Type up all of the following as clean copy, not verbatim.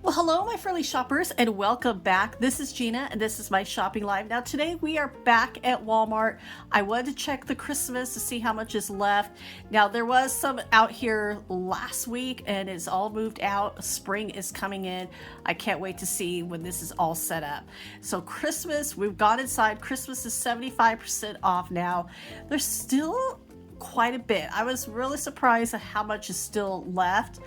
Well, hello, my friendly shoppers, and welcome back. This is Gina, and this is my shopping live. Now, today we are back at Walmart. I wanted to check the Christmas to see how much is left. Now, there was some out here last week, and it's all moved out. Spring is coming in. I can't wait to see when this is all set up. So, Christmas, we've gone inside. Christmas is 75% off now. There's still quite a bit. I was really surprised at how much is still left.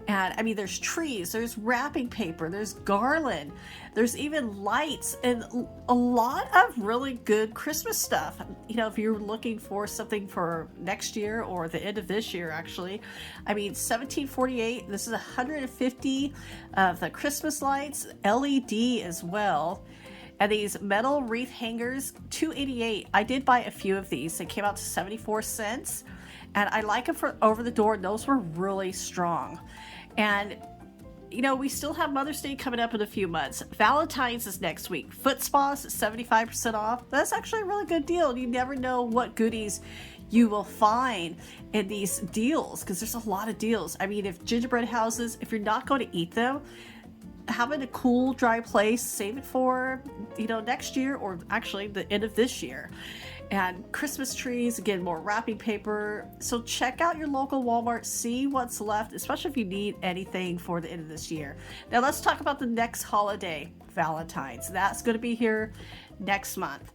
And I mean, there's trees, there's wrapping paper, there's garland, there's even lights, and a lot of really good Christmas stuff. You know, if you're looking for something for next year or the end of this year, actually. I mean, 1748, this is 150 of the Christmas lights, LED as well. And these metal wreath hangers, $2.88. I did buy a few of these. They came out to 74 cents. And I like them for over the door. Those were really strong. And, you know, we still have Mother's Day coming up in a few months. Valentine's is next week. Foot spas is 75% off. That's actually a really good deal. You never know what goodies you will find in these deals, because there's a lot of deals. I mean, if gingerbread houses, if you're not going to eat them, have it in a cool, dry place, save it for, you know, next year, or actually the end of this year. And Christmas trees, again, more wrapping paper. So check out your local Walmart, see what's left, especially if you need anything for the end of this year. Now let's talk about the next holiday, Valentine's. That's going to be here next month.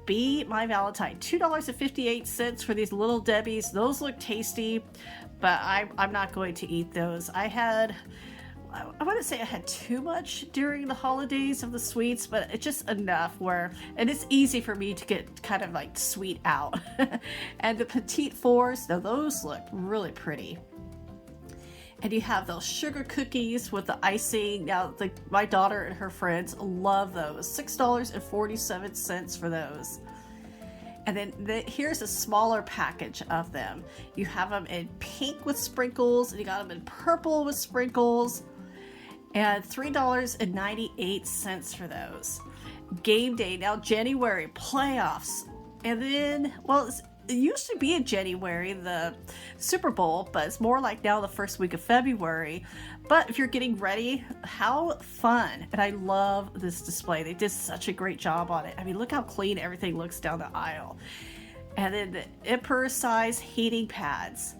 Be My Valentine, $2.58 for these Little Debbies. Those look tasty, but I'm not going to eat those. I wouldn't say I had too much during the holidays of the sweets, but it's just enough and it's easy for me to get kind of like sweet out. And the Petite Fours, now those look really pretty. And you have those sugar cookies with the icing. Now, my daughter and her friends love those. $6.47 for those. And then here's a smaller package of them. You have them in pink with sprinkles, and you got them in purple with sprinkles. And $3.98 for those. Game day, now January, playoffs. And then, well, it used to be in January, the Super Bowl, but it's more like now the first week of February. But if you're getting ready, how fun. And I love this display. They did such a great job on it. I mean, look how clean everything looks down the aisle. And then the emperor size heating pads.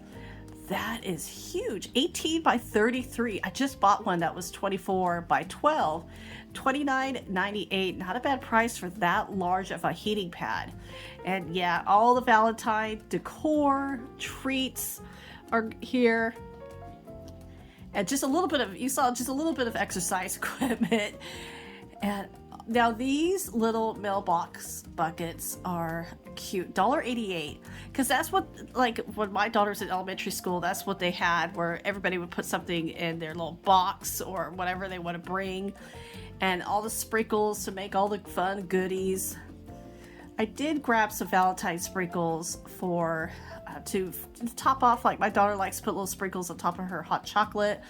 That is huge. 18 by 33. I just bought one that was 24 by 12. $29.98. Not a bad price for that large of a heating pad. And yeah, all the Valentine decor, treats are here. And just a little bit of, you saw just a little bit of exercise equipment. And now these little mailbox buckets are cute. $1.88. Because that's what, like, when my daughter's in elementary school, that's what they had, where everybody would put something in their little box or whatever they want to bring. And all the sprinkles to make all the fun goodies. I did grab some Valentine sprinkles for to top off, like my daughter likes to put little sprinkles on top of her hot chocolate.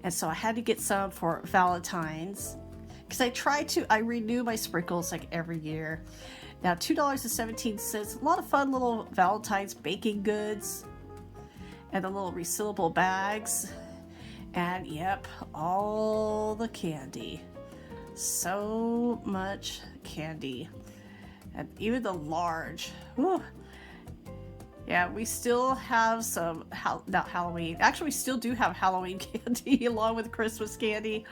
And so I had to get some for Valentine's. Because I renew my sprinkles like every year. Now, $2.17, a lot of fun little Valentine's baking goods. And the little resealable bags. And yep, all the candy. So much candy. And even the large. Whew. Yeah, we still have some, not Halloween. Actually, we still do have Halloween candy along with Christmas candy.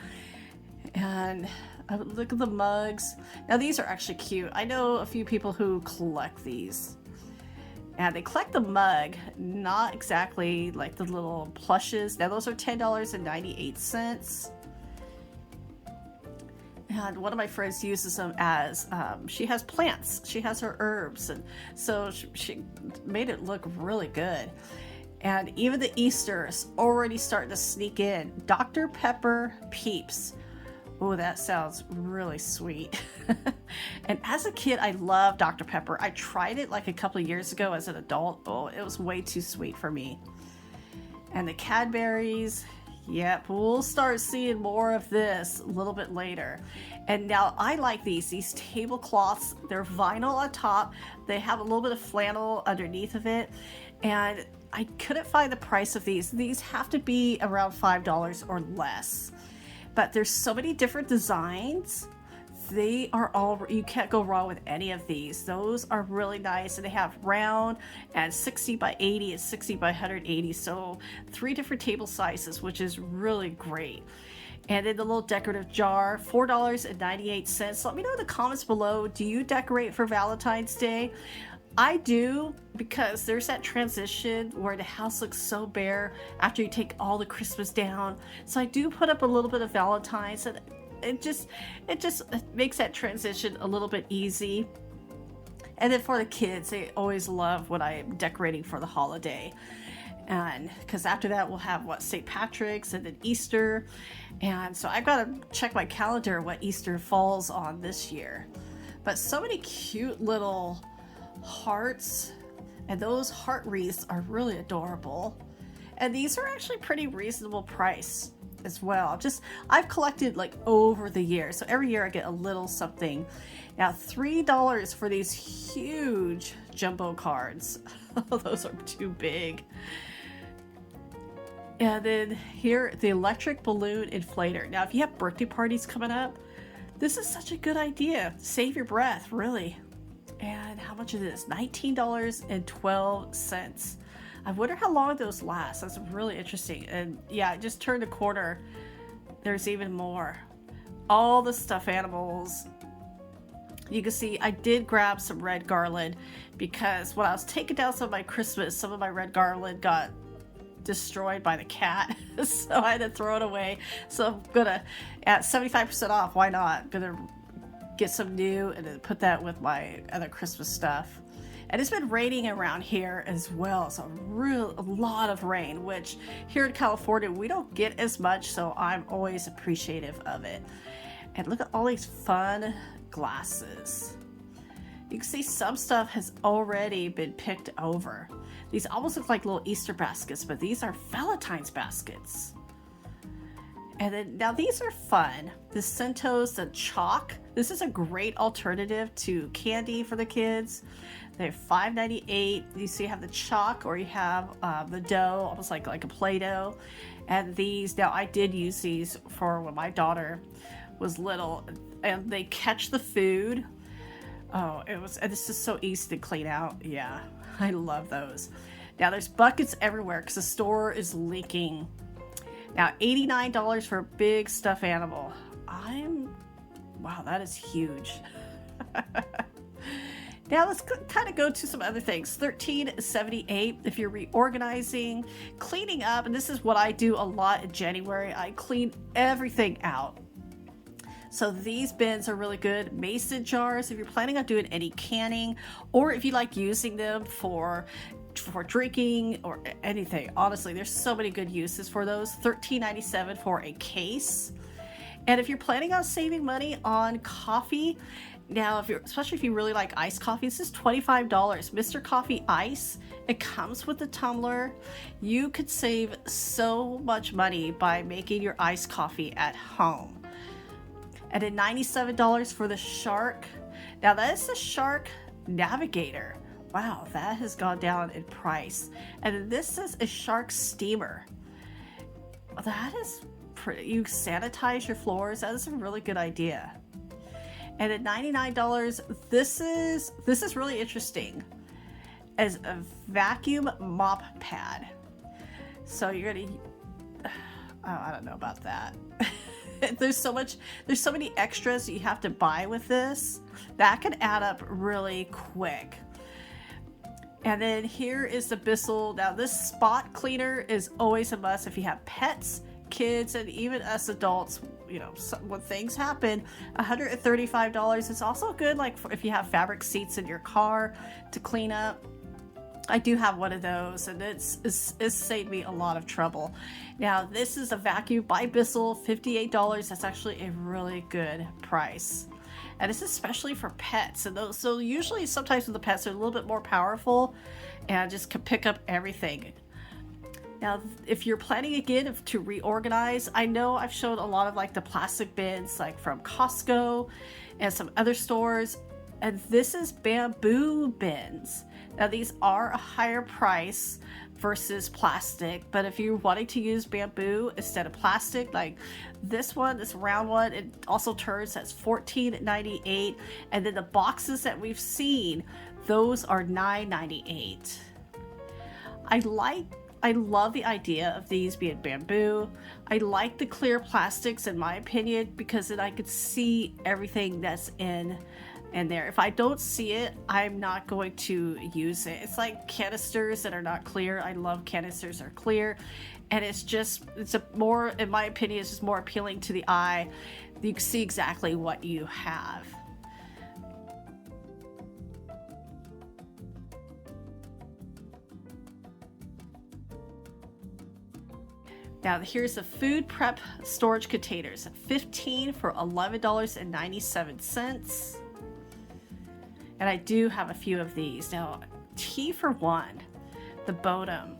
And look at the mugs. Now these are actually cute. I know a few people who collect these. And they collect the mug, not exactly like the little plushes. Now those are $10.98. And one of my friends uses them as, she has plants. She has her herbs. And so she made it look really good. And even the Easter is already starting to sneak in. Dr. Pepper Peeps. Oh, that sounds really sweet. And as a kid, I loved Dr. Pepper. I tried it like a couple of years ago as an adult. Oh, it was way too sweet for me. And the Cadbury's, yep, we'll start seeing more of this a little bit later. And now I like these tablecloths. They're vinyl on top. They have a little bit of flannel underneath of it. And I couldn't find the price of these. These have to be around $5 or less. but there's so many different designs. They are all, you can't go wrong with any of these. Those are really nice, and they have round and 60 by 80 and 60 by 180, so 3 different table sizes, which is really great. And then the little decorative jar, $4.98. Let me know in the comments below, do you decorate for Valentine's Day? I do, because there's that transition where the house looks so bare after you take all the Christmas down. So I do put up a little bit of Valentine's, and it just makes that transition a little bit easy. And then for the kids, they always love when I'm decorating for the holiday. And because after that we'll have St. Patrick's and then Easter. And so I've got to check my calendar what Easter falls on this year. But so many cute little hearts, and those heart wreaths are really adorable. And these are actually pretty reasonable price as well. I've collected like over the years, so every year I get a little something. Now $3 for these huge jumbo cards. Those are too big. And then here, the electric balloon inflator. Now if you have birthday parties coming up, this is such a good idea. Save your breath, really. And how much is this? $19.12. I wonder how long those last. That's really interesting. And yeah, just turn the corner. There's even more. All the stuffed animals. You can see I did grab some red garland, because when I was taking down some of my Christmas, some of my red garland got destroyed by the cat. So I had to throw it away. So I'm gonna, at 75% off, why not? I'm gonna get some new and then put that with my other Christmas stuff. And it's been raining around here as well, so a lot of rain, which here in California we don't get as much, so I'm always appreciative of it. And look at all these fun glasses. You can see some stuff has already been picked over. These almost look like little Easter baskets, but these are Valentine's baskets. And then now these are fun. The Centos, the chalk. This is a great alternative to candy for the kids. They're $5.98. You see, you have the chalk, or you have the dough, almost like a Play-Doh. And these, now I did use these for when my daughter was little, and they catch the food. Oh, this is so easy to clean out. Yeah, I love those. Now there's buckets everywhere because the store is leaking. Now $89 for a big stuffed animal. Wow, that is huge. Now let's kind of go to some other things. $13.78 if you're reorganizing, cleaning up, and this is what I do a lot in January. I clean everything out. So these bins are really good. Mason jars, if you're planning on doing any canning, or if you like using them for drinking or anything. Honestly, there's so many good uses for those. $13.97 for a case. And if you're planning on saving money on coffee, now especially if you really like iced coffee, this is $25. Mr. Coffee Ice. It comes with the tumbler. You could save so much money by making your iced coffee at home. And then $97 for the Shark. Now that is the Shark Navigator. Wow, that has gone down in price. And then this is a Shark Steamer. That is pretty. You sanitize your floors. That is a really good idea. And at $99, this is really interesting, as a vacuum mop pad. So you're gonna, I don't know about that. There's so many extras you have to buy with this. That can add up really quick. And then here is the Bissell. Now this spot cleaner is always a must if you have pets, kids, and even us adults. You know, when things happen. $135. It's also good, like if you have fabric seats in your car to clean up. I do have one of those, and it's saved me a lot of trouble. Now this is a vacuum by Bissell, $58. That's actually a really good price. And it's especially for pets. And those, so usually sometimes with the pets are a little bit more powerful and just can pick up everything. Now, if you're planning again to reorganize, I know I've shown a lot of like the plastic bins, like from Costco and some other stores. And this is bamboo bins. Now these are a higher price versus plastic, but if you're wanting to use bamboo instead of plastic, like this one, this round one, it also turns as $14.98, and then the boxes that we've seen, those are $9.98. I love the idea of these being bamboo. I like the clear plastics in my opinion, because then I could see everything that's in there. If I don't see it, I'm not going to use it. It's like canisters that are not clear. I love canisters that are clear, and it's a more, in my opinion, it's just more appealing to the eye. You can see exactly what you have. Now here's the food prep storage containers, 15 for $11.97. And I do have a few of these. Now, T for one, the Bodum.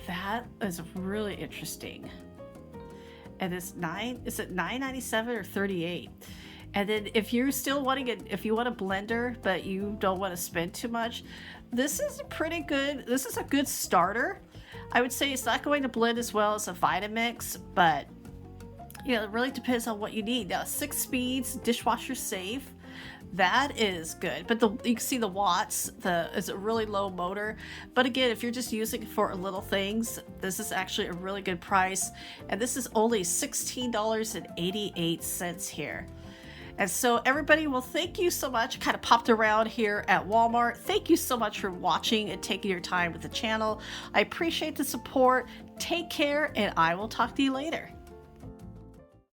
That is really interesting. And it's is it $9.97 or $38? And then if you're still wanting it, if you want a blender, but you don't want to spend too much, this is a good starter. I would say it's not going to blend as well as a Vitamix, but it really depends on what you need. Now, 6 speeds, dishwasher safe. That is good, but you can see the watts. Is a really low motor, but again, if you're just using it for little things, this is actually a really good price, and this is only $16.88 here. And so everybody, well, thank you so much. Kind of popped around here at Walmart. Thank you so much for watching and taking your time with the channel. I appreciate the support. Take care, and I will talk to you later.